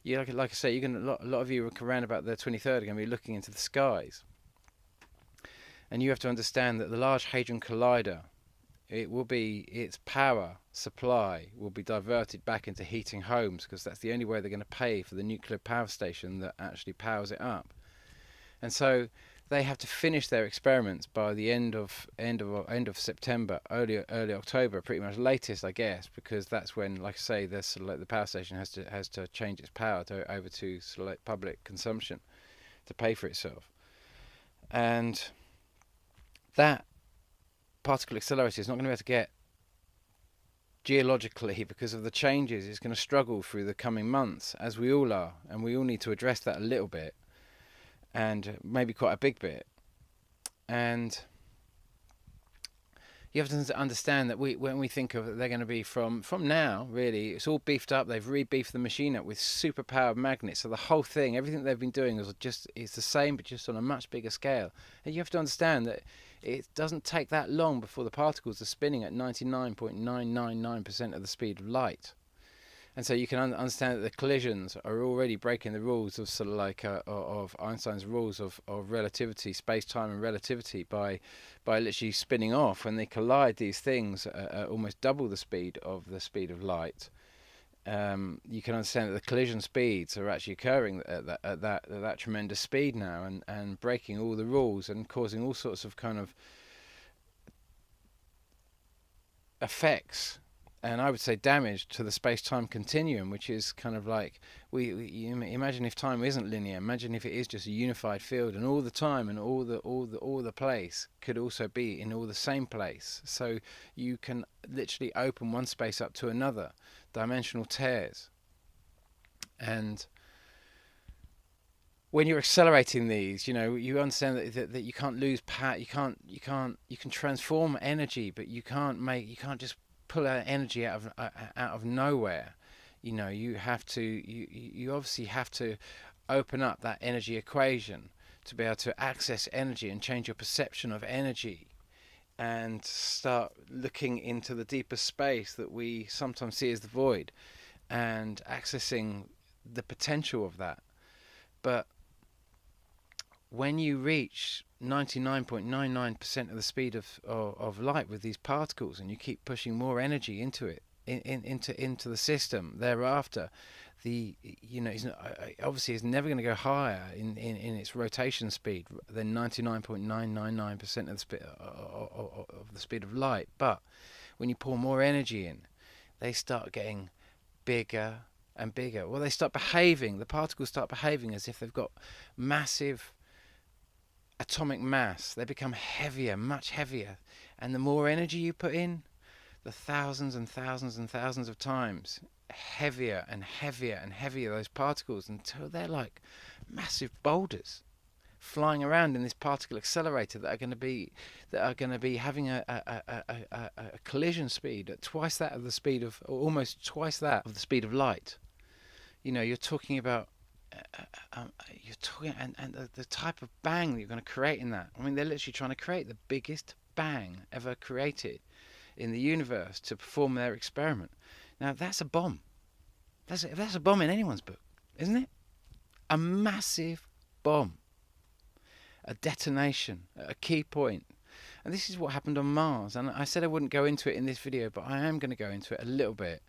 Yeah, like I say, you're gonna a lot of you around about the 23rd are going to be looking into the skies, and you have to understand that the Large Hadron Collider, its power supply will be diverted back into heating homes, because that's the only way they're going to pay for the nuclear power station that actually powers it up. And so they have to finish their experiments by the end of September, early October, pretty much latest, I guess, because that's when, like I say, the power station has to change its power over to public consumption to pay for itself. And that particle accelerator is not going to be able to get geologically, because of the changes, it's going to struggle through the coming months, as we all are, and we all need to address that a little bit, and maybe quite a big bit. And you have to understand that when we think of it, they're going to be from now, really, it's all beefed up. They've re-beefed the machine up with super powered magnets. So the whole thing, everything they've been doing it's the same, but just on a much bigger scale. And you have to understand that it doesn't take that long before the particles are spinning at 99.999% of the speed of light. And so you can understand that the collisions are already breaking the rules of of Einstein's rules of relativity, space-time and relativity, by literally spinning off. When they collide, these things almost double the speed of light. You can understand that the collision speeds are actually occurring at that tremendous speed now, and breaking all the rules and causing all sorts of kind of effects, and I would say damage to the space-time continuum, which is kind of like you imagine if time isn't linear. Imagine if it is just a unified field, and all the time and all the place could also be in all the same place. So you can literally open one space up to another, dimensional tears. And when you're accelerating these, you understand that you can't lose power. You can transform energy, but you can't just pull out energy out of nowhere. You have to you obviously have to open up that energy equation to be able to access energy and change your perception of energy, and start looking into the deeper space that we sometimes see as the void, and accessing the potential of that. But when you reach 99.99% of the speed of light with these particles, and you keep pushing more energy into it, into the system thereafter, obviously it's never going to go higher in its rotation speed than 99.999% of the speed of light. But when you pour more energy in, they start getting bigger and bigger. Well, the particles start behaving as if they've got massive atomic mass. They become heavier, much heavier, and the more energy you put in, the thousands and thousands and thousands of times heavier and heavier and heavier those particles, until they're like massive boulders flying around in this particle accelerator that are going to be having a collision speed at twice that of the speed of, or almost twice that of the speed of light. You're talking about and the type of bang that you're going to create in that. I mean, they're literally trying to create the biggest bang ever created in the universe to perform their experiment. Now that's a bomb. That's a bomb in anyone's book, isn't it? A massive bomb, a detonation at a key point. And this is what happened on Mars. And I said I wouldn't go into it in this video, but I am going to go into it a little bit.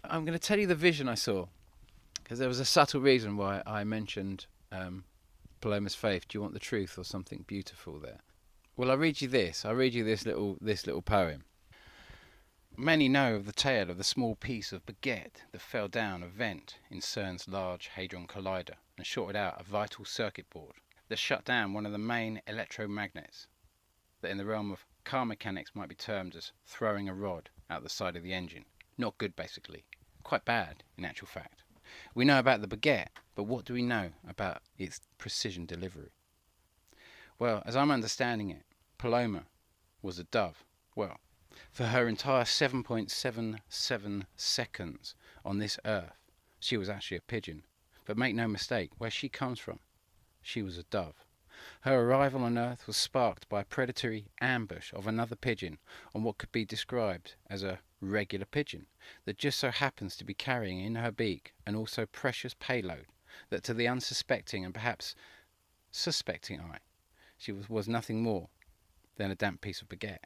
I'm going to tell you the vision I saw, because there was a subtle reason why I mentioned Paloma's faith. Do you want the truth or something beautiful there? Well, I'll read you this. This little poem. Many know of the tale of the small piece of baguette that fell down a vent in CERN's Large Hadron Collider and shorted out a vital circuit board that shut down one of the main electromagnets, that in the realm of car mechanics might be termed as throwing a rod out the side of the engine. Not good, basically. Quite bad, in actual fact. We know about the baguette, but what do we know about its precision delivery? Well, as I'm understanding it, Paloma was a dove. Well, for her entire 7.77 seconds on this earth, she was actually a pigeon. But make no mistake, where she comes from, she was a dove. Her arrival on Earth was sparked by a predatory ambush of another pigeon on what could be described as a regular pigeon that just so happens to be carrying in her beak an also precious payload that to the unsuspecting and perhaps suspecting eye she was nothing more than a damp piece of baguette.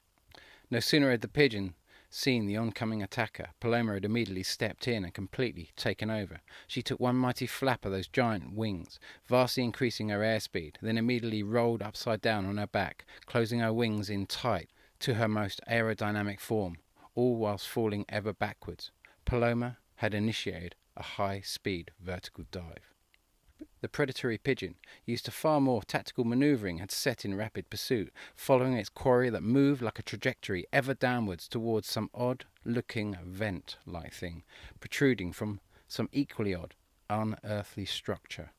No sooner had the pigeon seen the oncoming attacker, Paloma had immediately stepped in and completely taken over. She took one mighty flap of those giant wings, vastly increasing her airspeed, then immediately rolled upside down on her back, closing her wings in tight to her most aerodynamic form, all whilst falling ever backwards. Paloma had initiated a high-speed vertical dive. The predatory pigeon, used to far more tactical manoeuvring, had set in rapid pursuit, following its quarry that moved like a trajectory ever downwards towards some odd-looking vent-like thing, protruding from some equally odd, unearthly structure.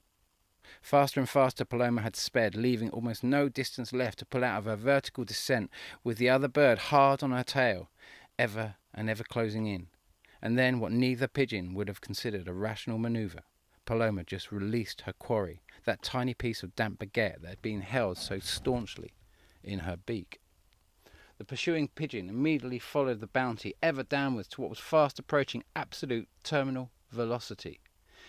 Faster and faster Paloma had sped, leaving almost no distance left to pull out of her vertical descent, with the other bird hard on her tail, ever and ever closing in. And then what neither pigeon would have considered a rational manoeuvre, Paloma just released her quarry, that tiny piece of damp baguette that had been held so staunchly in her beak. The pursuing pigeon immediately followed the bounty ever downwards to what was fast approaching absolute terminal velocity,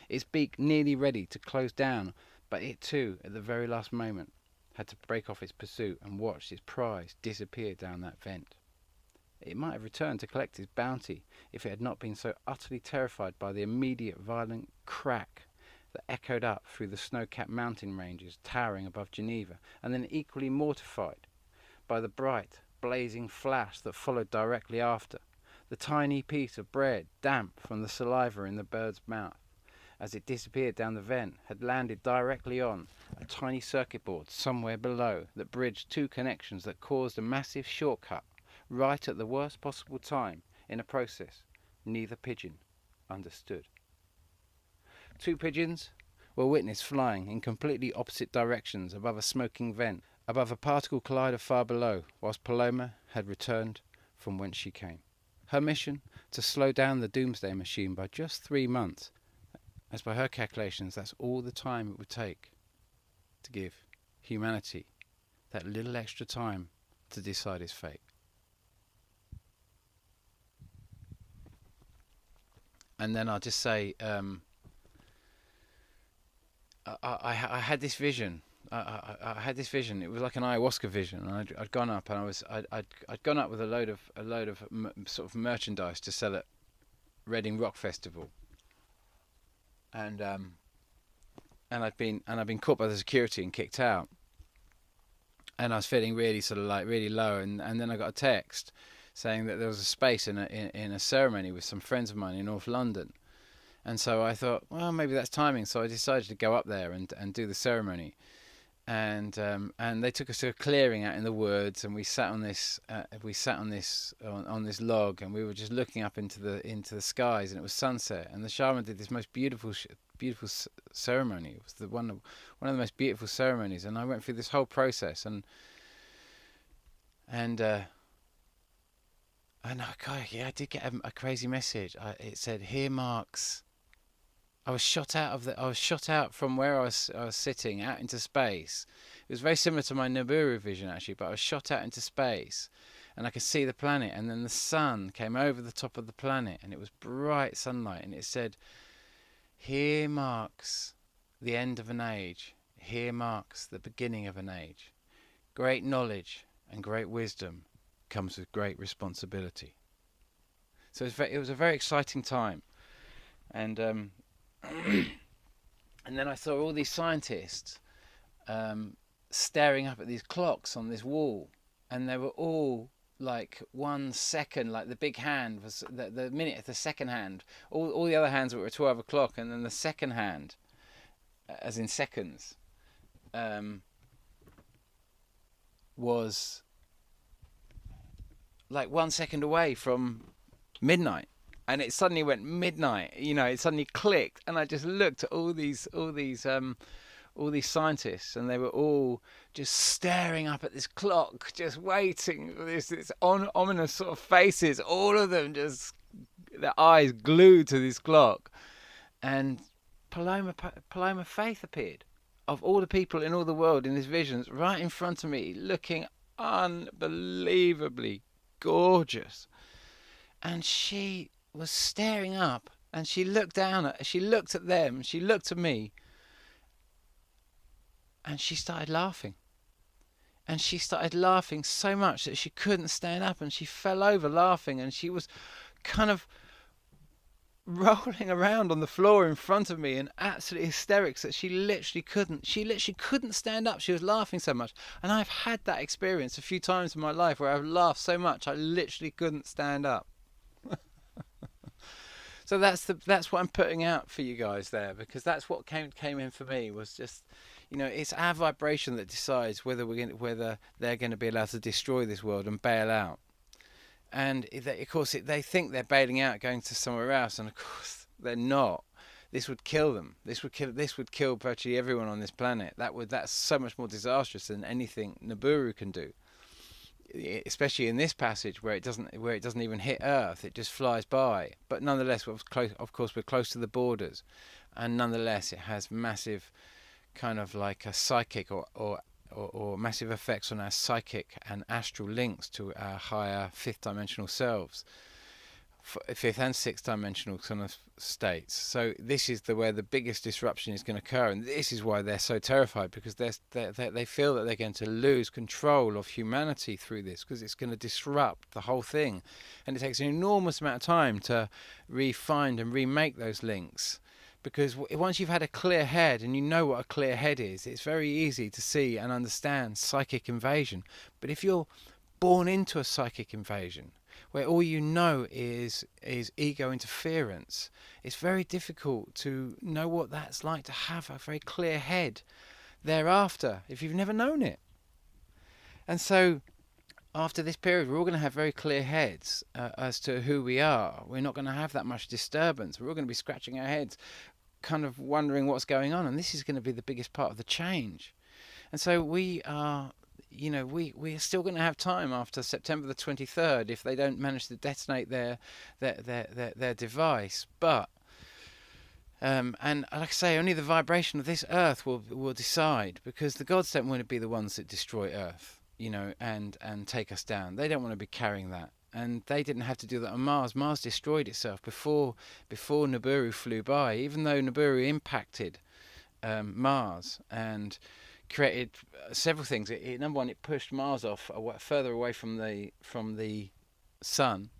its beak nearly ready to close down, but it too, at the very last moment, had to break off its pursuit and watch its prize disappear down that vent. It might have returned to collect its bounty if it had not been so utterly terrified by the immediate violent crack that echoed up through the snow-capped mountain ranges towering above Geneva, and then equally mortified by the bright, blazing flash that followed directly after, the tiny piece of bread, damp from the saliva in the bird's mouth, as it disappeared down the vent, had landed directly on a tiny circuit board somewhere below that bridged two connections that caused a massive shortcut right at the worst possible time in a process neither pigeon understood. Two pigeons were witnessed flying in completely opposite directions above a smoking vent, above a particle collider far below, whilst Paloma had returned from whence she came. Her mission, to slow down the doomsday machine by just 3 months, as by her calculations that's all the time it would take to give humanity that little extra time to decide its fate. And then I'll just say, I had this vision. I had this vision. It was like an ayahuasca vision. And I'd gone up, and I'd gone up with a load of sort of merchandise to sell at Reading Rock Festival. And I'd been caught by the security and kicked out. And I was feeling really sort of like really low. And then I got a text saying that there was a space in a ceremony with some friends of mine in North London. And so I thought, well, maybe that's timing. So I decided to go up there and do the ceremony. And they took us to a clearing out in the woods, and we sat on this on this log, and we were just looking up into the skies, and it was sunset. And the shaman did this most beautiful ceremony. It was one of the most beautiful ceremonies, and I went through this whole process, and I did get a crazy message. It said, "Here marks." I was shot out from where I was sitting out into space. It was very similar to my Nibiru vision actually, but I was shot out into space, and I could see the planet, and then the sun came over the top of the planet, and it was bright sunlight, and it said, "Here marks the end of an age. Here marks the beginning of an age. Great knowledge and great wisdom comes with great responsibility." So it was a very exciting time, and and then I saw all these scientists staring up at these clocks on this wall, and they were all like 1 second, like the big hand was the minute, the second hand, all the other hands were at 12 o'clock, and then the second hand, as in seconds, was like 1 second away from midnight. And it suddenly went midnight, it suddenly clicked, and I just looked at all these scientists, and they were all just staring up at this clock, just waiting for this ominous sort of faces, all of them just their eyes glued to this clock. And Paloma Faith appeared, of all the people in all the world in these visions, right in front of me, looking unbelievably gorgeous. and she was staring up, and she looked at them, she looked at me, and she started laughing. And she started laughing so much that she couldn't stand up, and she fell over laughing, and she was kind of rolling around on the floor in front of me in absolute hysterics that she literally couldn't stand up. She was laughing so much. And I've had that experience a few times in my life where I've laughed so much I literally couldn't stand up. So that's what I'm putting out for you guys there, because that's what came in for me, was just, it's our vibration that decides whether whether they're going to be allowed to destroy this world and bail out. And of course, they think they're bailing out, going to somewhere else, and of course they're not. This would kill them. This would kill virtually everyone on this planet. That's so much more disastrous than anything Nibiru can do. Especially in this passage where it doesn't even hit Earth, it just flies by. But nonetheless, of course, we're close to the borders, and nonetheless, it has massive, kind of like a psychic or massive effects on our psychic and astral links to our higher fifth dimensional selves, fifth and sixth dimensional kind of states. So this is where the biggest disruption is going to occur, and this is why they're so terrified, because they feel that they're going to lose control of humanity through this, because it's going to disrupt the whole thing, and it takes an enormous amount of time to refine and remake those links. Because once you've had a clear head and you know what a clear head is, it's very easy to see and understand psychic invasion. But if you're born into a psychic invasion, where all you know is ego interference, it's very difficult to know what that's like to have a very clear head thereafter, if you've never known it. And so after this period, we're all going to have very clear heads as to who we are. We're not going to have that much disturbance. We're all going to be scratching our heads, kind of wondering what's going on, and this is going to be the biggest part of the change. And so we are, we're still going to have time after September the 23rd if they don't manage to detonate their device. But and like I say, only the vibration of this Earth will decide, because the gods don't want to be the ones that destroy Earth, and take us down. They don't want to be carrying that. And they didn't have to do that on Mars. Mars destroyed itself before Nibiru flew by, even though Nibiru impacted Mars and created several things. Number one, it pushed Mars off further away from the sun.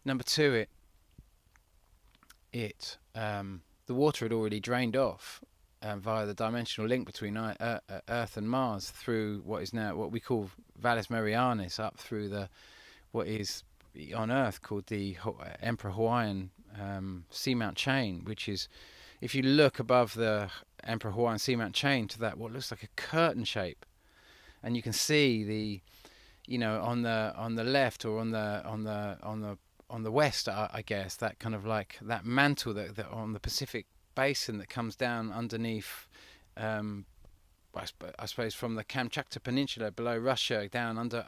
Number two, the water had already drained off via the dimensional link between Earth and Mars through what we call Valles Marianis, up through what is on Earth called the Emperor Hawaiian seamount chain, which is, if you look above the Emperor Hawaiian seamount chain to that what looks like a curtain shape, and you can see on the left or on the west, I guess, that kind of like that mantle that on the Pacific basin that comes down underneath, I suppose from the Kamchatka Peninsula below Russia down under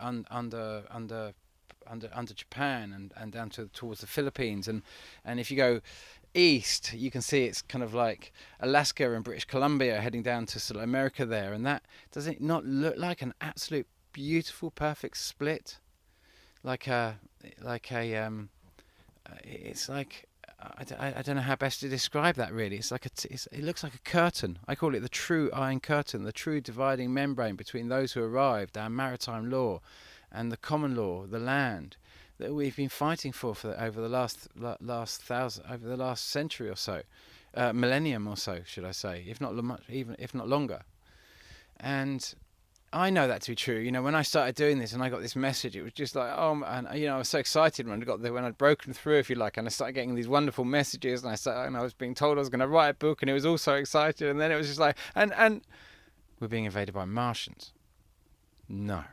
Japan and down towards the Philippines, and if you go east, you can see it's kind of like Alaska and British Columbia heading down to sort of America there, and that does it not look like an absolute beautiful perfect split, it's like I don't know how best to describe that really. It's like it looks like a curtain. I call it the true iron curtain, the true dividing membrane between those who arrived, our maritime law, and the common law, the land that we've been fighting for over the last century or so, millennium or so, should I say, if not longer. And I know that to be true. When I started doing this and I got this message, it was just like, and I was so excited when I'd broken through, if you like, and I started getting these wonderful messages, and I was being told I was going to write a book, and it was all so exciting, and then it was just like, and we're being invaded by Martians. No.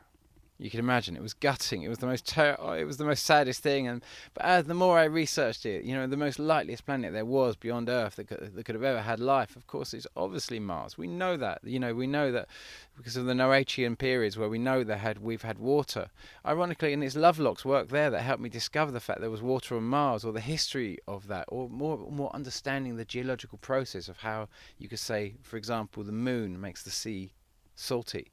You can imagine, it was gutting. It was the most saddest thing. But the more I researched it, the most likeliest planet there was beyond Earth that could have ever had life, of course, is obviously Mars. We know that. We know that because of the Noachian periods where we know we've had water. Ironically, and it's Lovelock's work there that helped me discover the fact there was water on Mars, or the history of that, or more understanding the geological process of how you could say, for example, the moon makes the sea salty.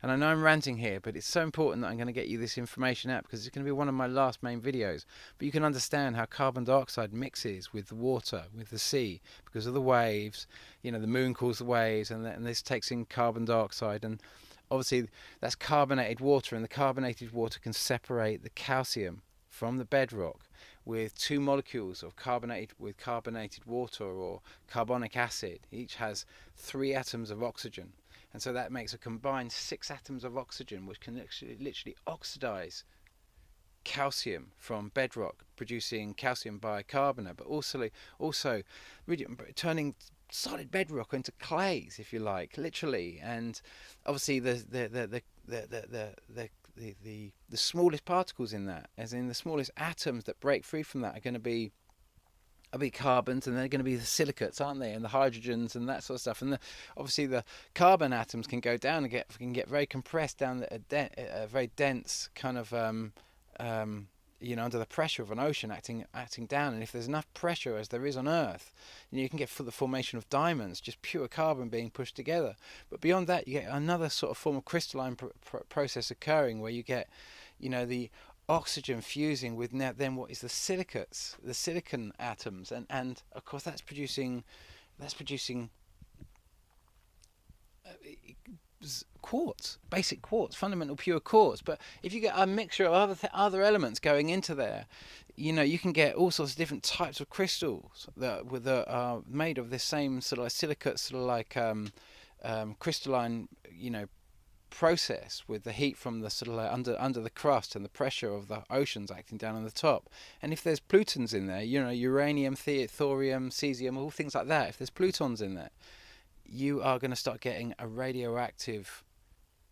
And I know I'm ranting here, but it's so important that I'm going to get you this information out, because it's going to be one of my last main videos. But you can understand how carbon dioxide mixes with the water, with the sea, because of the waves. The moon cools the waves, and this takes in carbon dioxide, and obviously that's carbonated water, and the carbonated water can separate the calcium from the bedrock with two molecules of carbonated water or carbonic acid. Each has 3 atoms of oxygen, and so that makes a combined 6 atoms of oxygen, which can literally oxidize calcium from bedrock, producing calcium bicarbonate, but also really turning solid bedrock into clays, if you like, literally. And obviously the smallest particles in that, as in the smallest atoms that break free from that, are going to be carbons, and they're going to be the silicates, aren't they, and the hydrogens and that sort of stuff. And obviously the carbon atoms can go down and get very compressed down a very dense kind of under the pressure of an ocean acting down. And if there's enough pressure, as there is on Earth, you can get the formation of diamonds, just pure carbon being pushed together. But beyond that, you get another sort of form of crystalline process occurring, where you get the oxygen fusing with then what is the silicates, the silicon atoms, and of course that's producing quartz, basic quartz, fundamental pure quartz. But if you get a mixture of other elements going into there, you can get all sorts of different types of crystals that are made of this same sort of like silicate, sort of like crystalline, process, with the heat from the sort of like under the crust and the pressure of the oceans acting down on the top. And if there's plutons in there, uranium, thorium, cesium, all things like that, if there's plutons in there, you are going to start getting a radioactive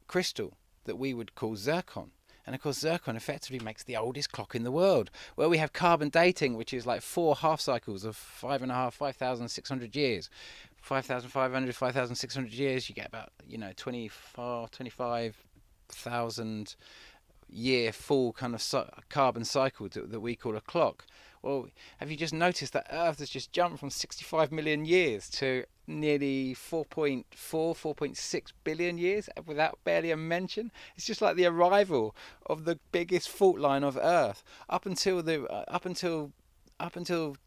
crystal that we would call zircon. And of course, zircon effectively makes the oldest clock in the world, where we have carbon dating, which is like 4 half cycles of 5,600 years. 5,500, 5,600 years, you get about 25,000 year full kind of carbon cycle that we call a clock. Well, have you just noticed that Earth has just jumped from 65 million years to nearly 4.6 billion years without barely a mention? It's just like the arrival of the biggest fault line of Earth up until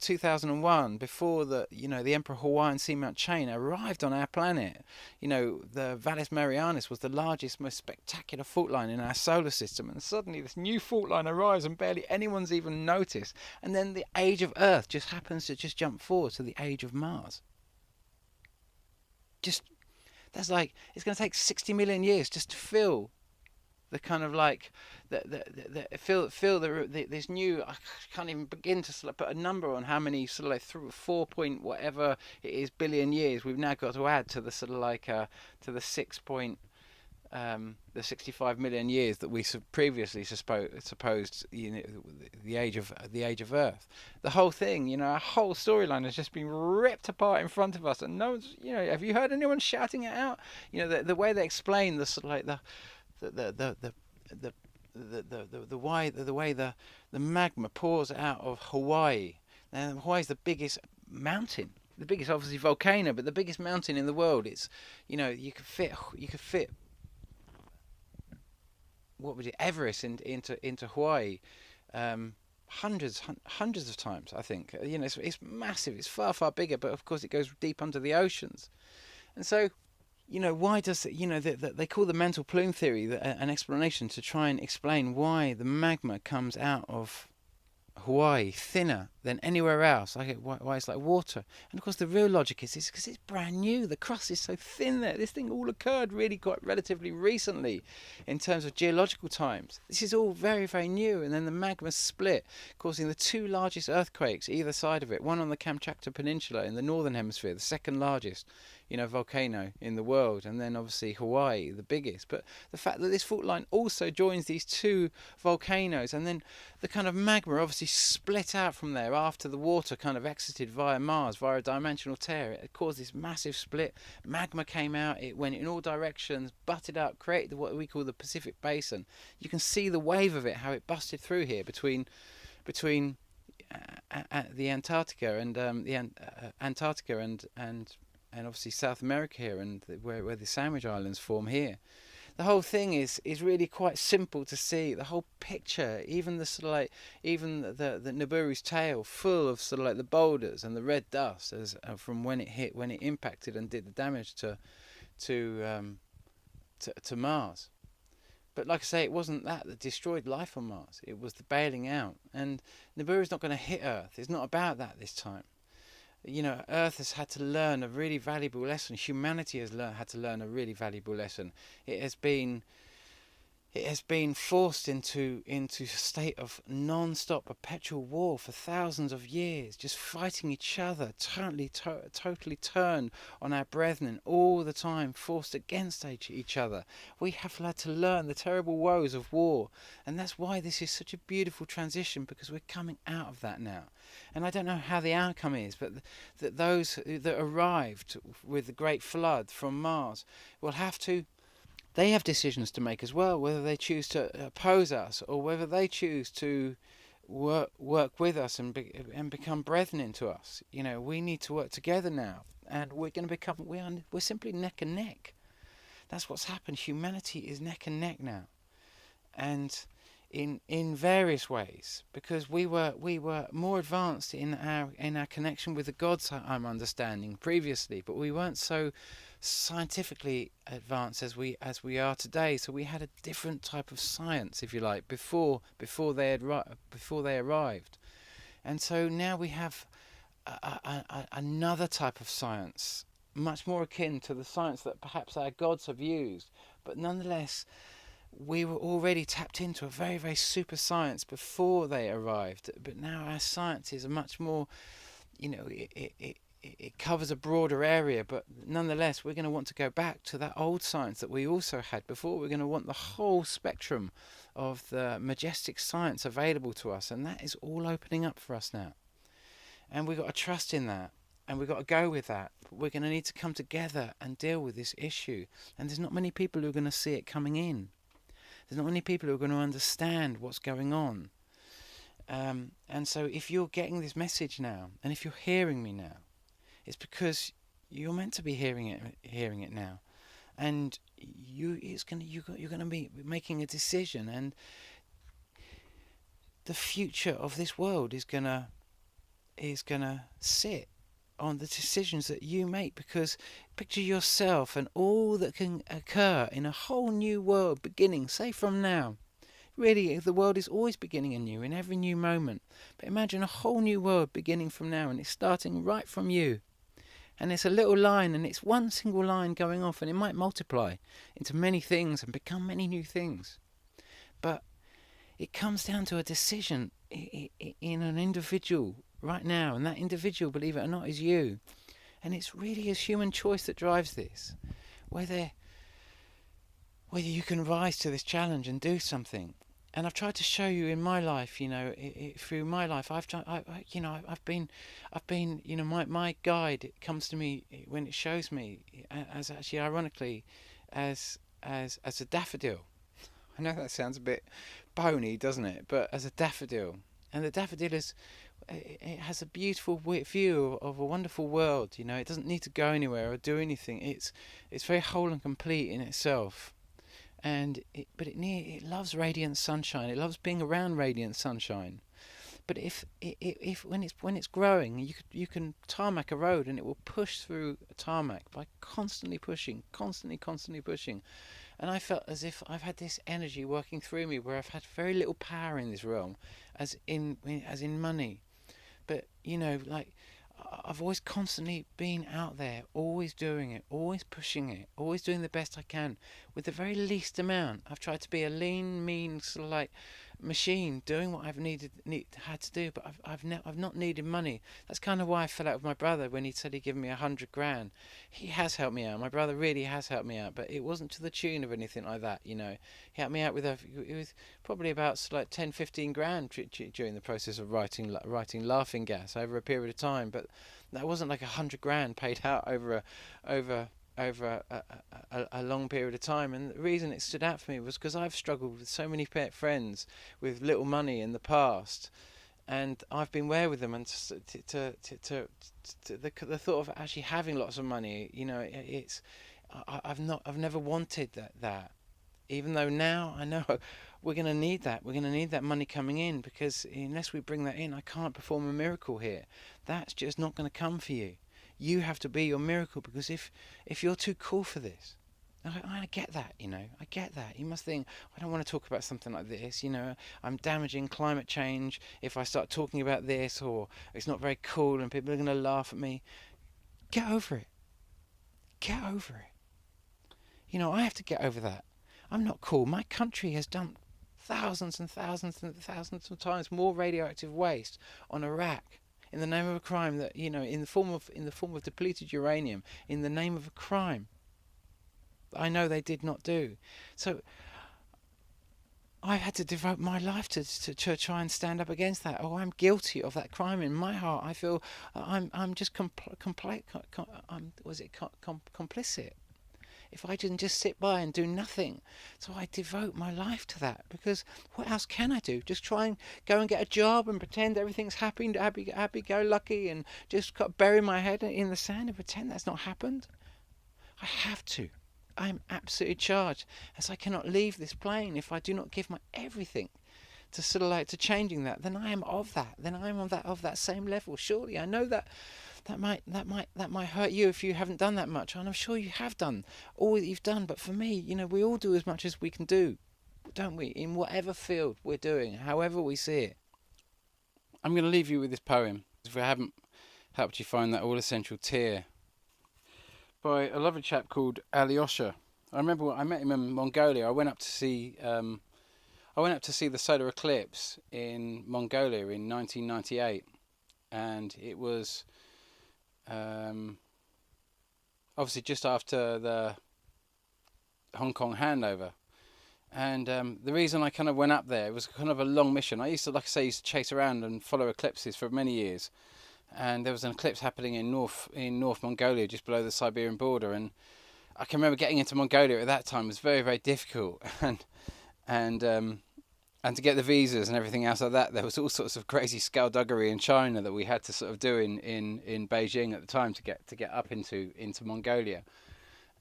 2001, before the Emperor Hawaiian Seamount chain arrived on our planet. The Valles Marianas was the largest, most spectacular fault line in our solar system, and suddenly this new fault line arrives and barely anyone's even noticed. And then the age of Earth just happens to just jump forward to the age of Mars. That's like, it's going to take 60 million years just to fill the kind of like this new, I can't even begin to sort of put a number on how many sort of like 4 point whatever it is billion years we've now got to add to the sort of like to the 65 million years that we previously supposed the age of Earth. The whole thing, our whole storyline has just been ripped apart in front of us, and no one's, have you heard anyone shouting it out? The way they explain the sort of like the way the magma pours out of Hawaii. Now, Hawaii's the biggest mountain, the biggest obviously volcano, but the biggest mountain in the world. It's you could fit what would it, Everest into Hawaii hundreds of times, I think. It's massive. It's far bigger, but of course it goes deep under the oceans. And so why does they call the mental plume theory an explanation to try and explain why the magma comes out of Hawaii thinner than anywhere else, why it's like water. And of course the real logic is because it's brand new. The crust is so thin there. This thing all occurred really quite relatively recently in terms of geological times. This is all very, very new. And then the magma split, causing the 2 largest earthquakes either side of it. One on the Kamchatka Peninsula in the northern hemisphere, the second largest volcano in the world, and then obviously Hawaii, the biggest. But the fact that this fault line also joins these 2 volcanoes, and then the kind of magma obviously split out from there after the water kind of exited via Mars, via a dimensional tear. It caused this massive split. Magma came out, it went in all directions, butted up, created what we call the Pacific Basin. You can see the wave of it, how it busted through here between the Antarctica and and obviously South America here, and where the Sandwich Islands form here. the whole thing is really quite simple to see. The whole picture, even the sort of like, even the Nibiru's tail, full of sort of like the boulders and the red dust as from when it impacted and did the damage to to Mars. But like I say, it wasn't that destroyed life on Mars. It was the bailing out. And Nibiru's not going to hit Earth. It's not about that this time. Earth has had to learn a really valuable lesson. Humanity has had to learn a really valuable lesson. It has been forced into a state of non-stop perpetual war for thousands of years, just fighting each other, totally turned on our brethren all the time, forced against each other. We have had to learn the terrible woes of war, and that's why this is such a beautiful transition, because we're coming out of that now. And I don't know how the outcome is, but that those that arrived with the great flood from Mars will have to, they have decisions to make as well, whether they choose to oppose us or whether they choose to work with us and become brethren to us. We need to work together now, and we're going to become, we're simply neck and neck. That's what's happened. Humanity is neck and neck now, and in various ways, because we were more advanced in our connection with the gods, I'm understanding previously, but we weren't so scientifically advanced as we are today. So we had a different type of science, if you like, before they arrived, and so now we have another type of science, much more akin to the science that perhaps our gods have used, but nonetheless we were already tapped into a very, very super science before they arrived. But now our science is a much more, it covers a broader area, but nonetheless we're going to want to go back to that old science that we also had before. We're going to want the whole spectrum of the majestic science available to us, and that is all opening up for us now. And we've got to trust in that, and we've got to go with that. But we're going to need to come together and deal with this issue, and there's not many people who are going to see it coming in. There's not many people who are going to understand what's going on. And so if you're getting this message now, and if you're hearing me now, it's because you're meant to be hearing it now. And you're going to be making a decision, and the future of this world is going to sit on the decisions that you make, because picture yourself and all that can occur in a whole new world beginning, say from now. Really, the world is always beginning anew in every new moment, but imagine a whole new world beginning from now, and it's starting right from you, and it's a little line, and it's one single line going off, and it might multiply into many things and become many new things, but it comes down to a decision in an individual right now, and that individual, believe it or not, is you. And it's really a human choice that drives this, whether you can rise to this challenge and do something. And I've tried to show you in my life, through my life, I've been, my guide, it comes to me when it shows me as actually, ironically, as a daffodil. I know that sounds a bit bony, doesn't it? But as a daffodil, and the daffodil it has a beautiful view of a wonderful world. It doesn't need to go anywhere or do anything. It's very whole and complete in itself, and it loves radiant sunshine. It loves being around radiant sunshine. But if when it's growing, you can tarmac a road, and it will push through a tarmac by constantly pushing. And I felt as if I've had this energy working through me, where I've had very little power in this realm, as in money. But I've always constantly been out there, always doing it, always pushing it, always doing the best I can with the very least amount. I've tried to be a lean, mean, sort of like machine, doing what I've had to do, but I've not needed money. That's kind of why I fell out with my brother when he said he'd give me $100,000. He has helped me out. My brother really has helped me out, but it wasn't to the tune of anything like that. He helped me out with it was probably about sort of like 10-15 grand during the process of writing Laughing Gas over a period of time, but that wasn't like $100,000 paid out over a long period of time. And the reason it stood out for me was because I've struggled with so many friends with little money in the past, and I've been aware with them, and to the thought of actually having lots of money, I've never wanted that. Even though now I know we're going to need that. We're going to need that money coming in, because unless we bring that in, I can't perform a miracle here. That's just not going to come for you. You have to be your miracle, because if you're too cool for this, I get that, I get that. You must think, I don't want to talk about something like this, I'm damaging climate change if I start talking about this, or it's not very cool and people are going to laugh at me. Get over it. Get over it. I have to get over that. I'm not cool. My country has dumped thousands and thousands and thousands of times more radioactive waste on Iraq in the name of a crime that, in the form of depleted uranium, in the name of a crime I know they did not do. So I had to devote my life to try and stand up against that. Oh, I'm guilty of that crime in my heart. I feel I'm just complicit. If I didn't just sit by and do nothing. So I devote my life to that, because what else can I do? Just try and go and get a job and pretend everything's happy go lucky, and just bury my head in the sand and pretend that's not happened? I have to. I'm absolutely charged, as I cannot leave this plane if I do not give my everything to sort of like to changing that. Then I am of that. Then I'm of that same level. Surely I know that might hurt you if you haven't done that much, and I'm sure you have done all that you've done. But for me, we all do as much as we can do, don't we? In whatever field we're doing, however we see it. I'm going to leave you with this poem, if I haven't helped you find that all essential tear, by a lovely chap called Alyosha. I remember I met him in Mongolia. I went up to see the solar eclipse in Mongolia in 1998, and it was obviously just after the Hong Kong handover. And the reason I kind of went up there, it was kind of a long mission. I used to chase around and follow eclipses for many years. And there was an eclipse happening in North Mongolia, just below the Siberian border, and I can remember getting into Mongolia at that time was very, very difficult, and to get the visas and everything else like that, there was all sorts of crazy skullduggery in China that we had to sort of do in Beijing at the time to get up into Mongolia,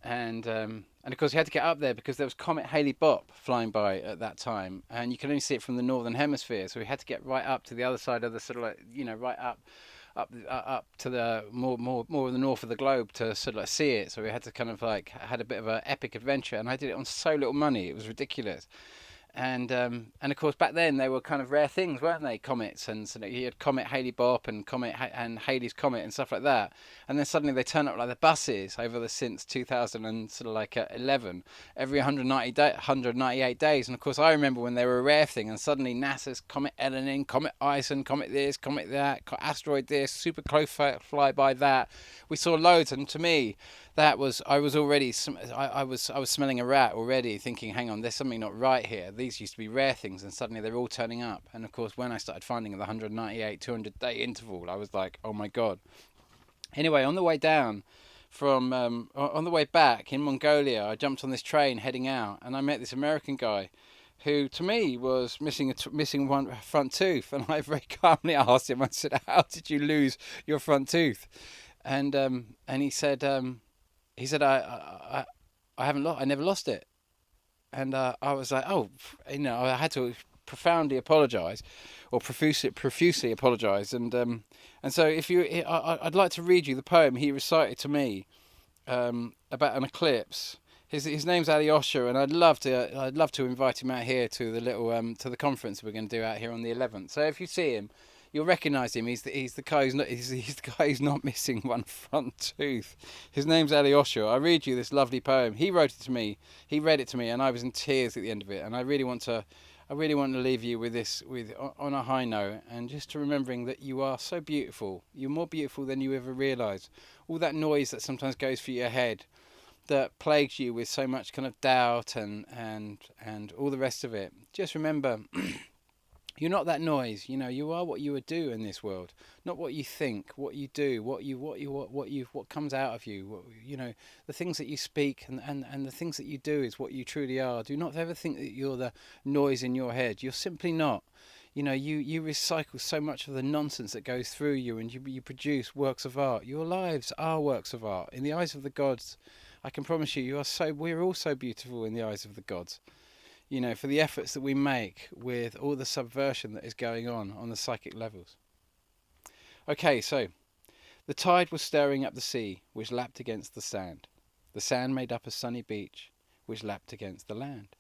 and of course you had to get up there because there was Comet Halley-Bopp flying by at that time, and you could only see it from the northern hemisphere, so we had to get right up to the other side of the sort of like, right up to the more of the north of the globe to sort of like see it. So we had to kind of like had a bit of an epic adventure, and I did it on so little money, it was ridiculous. And of course back then they were kind of rare things, weren't they? Comets, and so you had Comet Halley-Bopp and and Halley's Comet and stuff like that. And then suddenly they turn up like the buses since 2011, every 198 days. And of course I remember when they were a rare thing, and suddenly NASA's Comet Elenin, Comet Ison, Comet this, Comet that, asteroid this, super close flyby that. We saw loads, and to me I was smelling a rat already, thinking, hang on, there's something not right here. These used to be rare things, and suddenly they're all turning up. And of course, when I started finding the 198, 200-day interval, I was like, oh my God. Anyway, on the way down on the way back in Mongolia, I jumped on this train heading out, and I met this American guy who, to me, was missing one front tooth. And I very calmly asked him, I said, how did you lose your front tooth? And he said, I never lost it. And I was like, I had to profoundly apologise, or profusely apologise. And so I'd like to read you the poem he recited to me about an eclipse. His name's Alyosha, and I'd love to invite him out here to the little to the conference we're going to do out here on the 11th. So if you see him, you'll recognise him. He's the guy who's not missing one front tooth. His name's Alyosha. I read you this lovely poem. He wrote it to me. He read it to me, and I was in tears at the end of it. And I really want to leave you with this, on a high note, and just to remembering that you are so beautiful. You're more beautiful than you ever realise. All that noise that sometimes goes through your head, that plagues you with so much kind of doubt and all the rest of it. Just remember. You're not that noise, you are what you would do in this world, not what you think, what you do, what comes out of you, the things that you speak and the things that you do is what you truly are. Do not ever think that you're the noise in your head. You're simply not. You recycle so much of the nonsense that goes through you, and you produce works of art. Your lives are works of art. In the eyes of the gods, I can promise you, we're all so beautiful in the eyes of the gods. for the efforts that we make with all the subversion that is going on the psychic levels. Okay, so the tide was stirring up the sea, which lapped against the sand. The sand made up a sunny beach, which lapped against the land.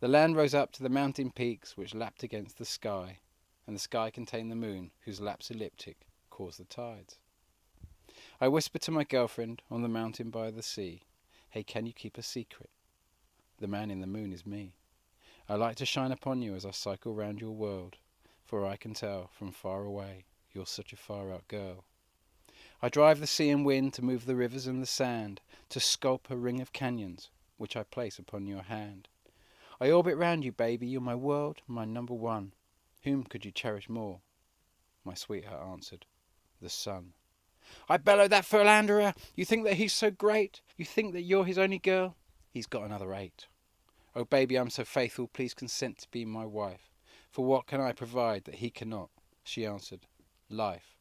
The land rose up to the mountain peaks, which lapped against the sky, and the sky contained the moon, whose laps elliptic caused the tides. I whispered to my girlfriend on the mountain by the sea, "Hey, can you keep a secret? The man in the moon is me. I like to shine upon you as I cycle round your world, for I can tell from far away you're such a far-out girl. I drive the sea and wind to move the rivers and the sand, to sculpt a ring of canyons, which I place upon your hand. I orbit round you, baby, you're my world, my number one. Whom could you cherish more?" My sweetheart answered, "The sun." I bellowed, "That philanderer! You think that he's so great? You think that you're his only girl? He's got another 8. Oh, baby, I'm so faithful, please consent to be my wife. For what can I provide that he cannot?" She answered, "Life.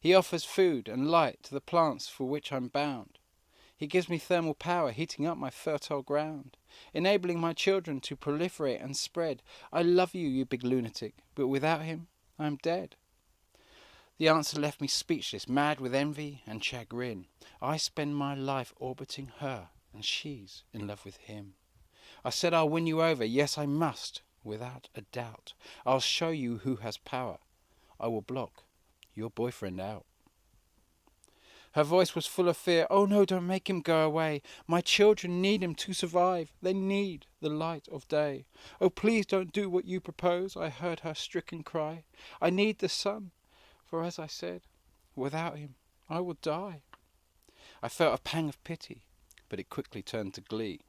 He offers food and light to the plants for which I'm bound. He gives me thermal power, heating up my fertile ground, enabling my children to proliferate and spread. I love you, you big lunatic, but without him, I'm dead." The answer left me speechless, mad with envy and chagrin. I spend my life orbiting her, and she's in love with him. I said I'll win you over, yes I must, without a doubt. I'll show you who has power. I will block your boyfriend out. Her voice was full of fear. "Oh no, don't make him go away. My children need him to survive. They need the light of day. Oh, please don't do what you propose," I heard her stricken cry. "I need the sun, for as I said, without him I will die." I felt a pang of pity, but it quickly turned to glee.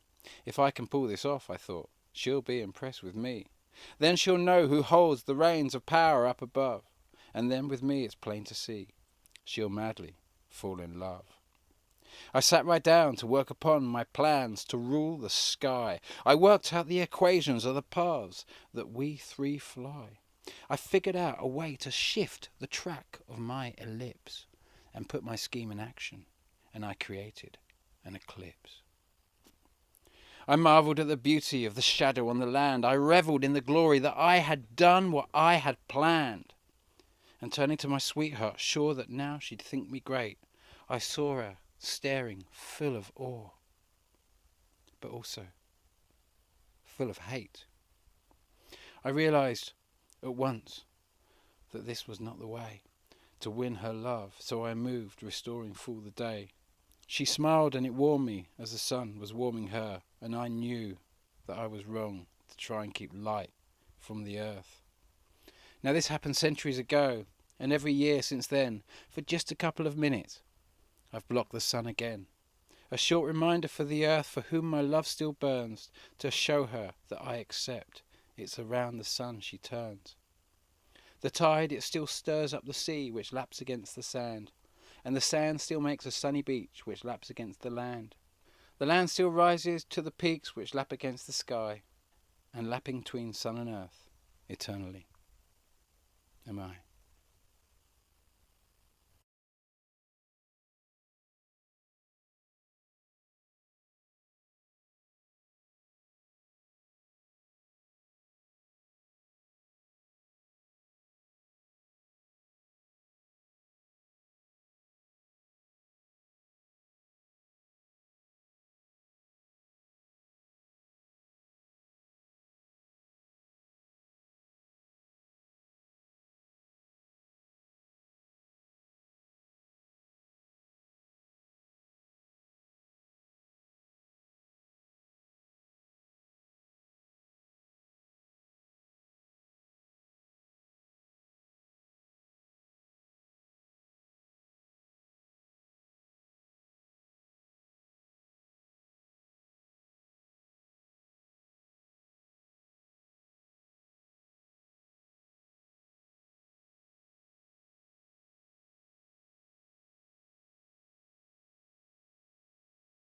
If I can pull this off, I thought, she'll be impressed with me. Then she'll know who holds the reins of power up above. And then with me it's plain to see, she'll madly fall in love. I sat right down to work upon my plans to rule the sky. I worked out the equations of the paths that we 3 fly. I figured out a way to shift the track of my ellipse and put my scheme in action, and I created an eclipse. I marvelled at the beauty of the shadow on the land. I revelled in the glory that I had done what I had planned. And turning to my sweetheart, sure that now she'd think me great, I saw her staring full of awe, but also full of hate. I realised at once that this was not the way to win her love, so I moved, restoring full the day. She smiled and it warmed me as the sun was warming her, and I knew that I was wrong to try and keep light from the earth. Now this happened centuries ago, and every year since then, for just a couple of minutes, I've blocked the sun again. A short reminder for the earth for whom my love still burns, to show her that I accept it's around the sun she turns. The tide, it still stirs up the sea, which laps against the sand, and the sand still makes a sunny beach, which laps against the land. The land still rises to the peaks, which lap against the sky, and lapping between sun and earth, eternally am I.